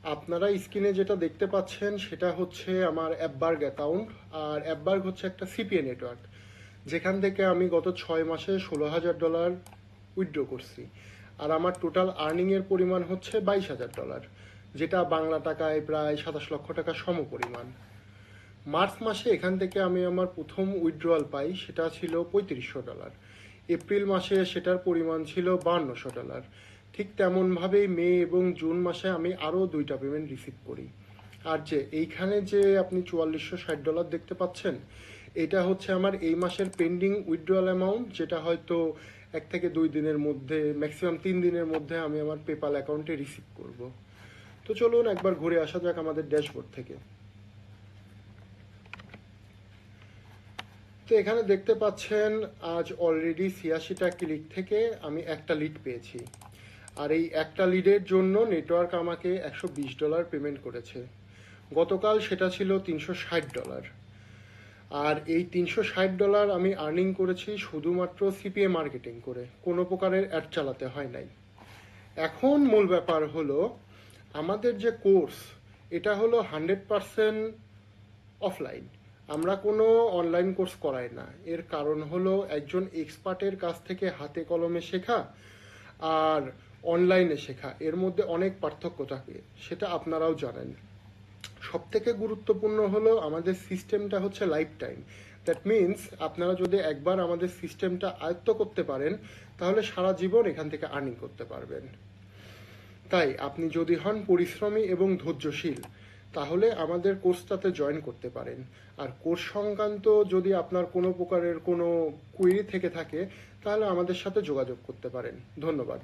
আপনারা স্ক্রিনে যেটা দেখতে পাচ্ছেন সেটা হচ্ছে আমার অ্যাপবার্গ অ্যাকাউন্ট। আর অ্যাপবার্গ হচ্ছে একটা সিপিএ নেটওয়ার্ক, যেখান থেকে আমি গত 6 মাসে $16,000 উইথড্র করছি। আর আমার টোটাল আর্নিংয়ের পরিমাণ হচ্ছে $22,000, যেটা বাংলা টাকায় প্রায় 27 লক্ষ টাকা সম পরিমাণ। মার্চ মাসে এখান থেকে আমি আমার প্রথম উইথড্রয়াল পাই, সেটা ছিল $3500। এপ্রিল মাসে সেটার পরিমাণ ছিল $5200। ঠিক তেমনভাবেই মে এবং জুন মাসে আমি আরও 2টা পেমেন্ট রিসিভ করি। আর যে এইখানে যে আপনি $4460 দেখতে পাচ্ছেন, এটা হচ্ছে আমার এই মাসের পেন্ডিং উইথড্রয়াল অ্যামাউন্ট, যেটা হয়তো 1 থেকে 2 দিনের মধ্যে, ম্যাক্সিমাম 3 দিনের মধ্যে আমি আমার পেপাল অ্যাকাউন্টে রিসিভ করব। তো চলুন একবার ঘুরে আসা যাক আমাদের ড্যাশবোর্ড থেকে। তো এখানে দেখতে পাচ্ছেন আজ অলরেডি 86টা ক্লিক থেকে আমি একটা লিড পেয়েছি। আর এই একটা লিডের জন্য নেটওয়ার্ক আমাকে $120 পেমেন্ট করেছে। গতকাল সেটা ছিল $360। আর এই $360 আমি আর্নিং করেছি শুধুমাত্র সিপিএ মার্কেটিং করে, কোনো প্রকারের অ্যাড চালাতে হয় নাই। এখন মূল ব্যাপার হলো আমাদের যে কোর্স, এটা হলো 100% অফলাইন। আমরা কোনো অনলাইন কোর্স করাই না। এর কারণ হলো একজন এক্সপার্টের কাছ থেকে হাতে কলমে শেখা আর অনলাইনে শেখা, এর মধ্যে অনেক পার্থক্য থাকে, সেটা আপনারাও জানেন। সব থেকে গুরুত্বপূর্ণ হলো আমাদের সিস্টেমটা হচ্ছে লাইফ টাইম। দ্যাট মিনস আপনারা যদি একবার আমাদের সিস্টেমটা আয়ত্ত করতে পারেন, তাহলে সারা জীবন এখান থেকে আর্নিং করতে পারবেন। তাই আপনি যদি হন পরিশ্রমী এবং ধৈর্যশীল, তাহলে আমাদের কোর্সটাতে জয়েন করতে পারেন। আর কোর্স সংক্রান্ত যদি আপনার কোনো প্রকারের কোনো কুয়েরি থেকে থাকে, তাহলে আমাদের সাথে যোগাযোগ করতে পারেন। ধন্যবাদ।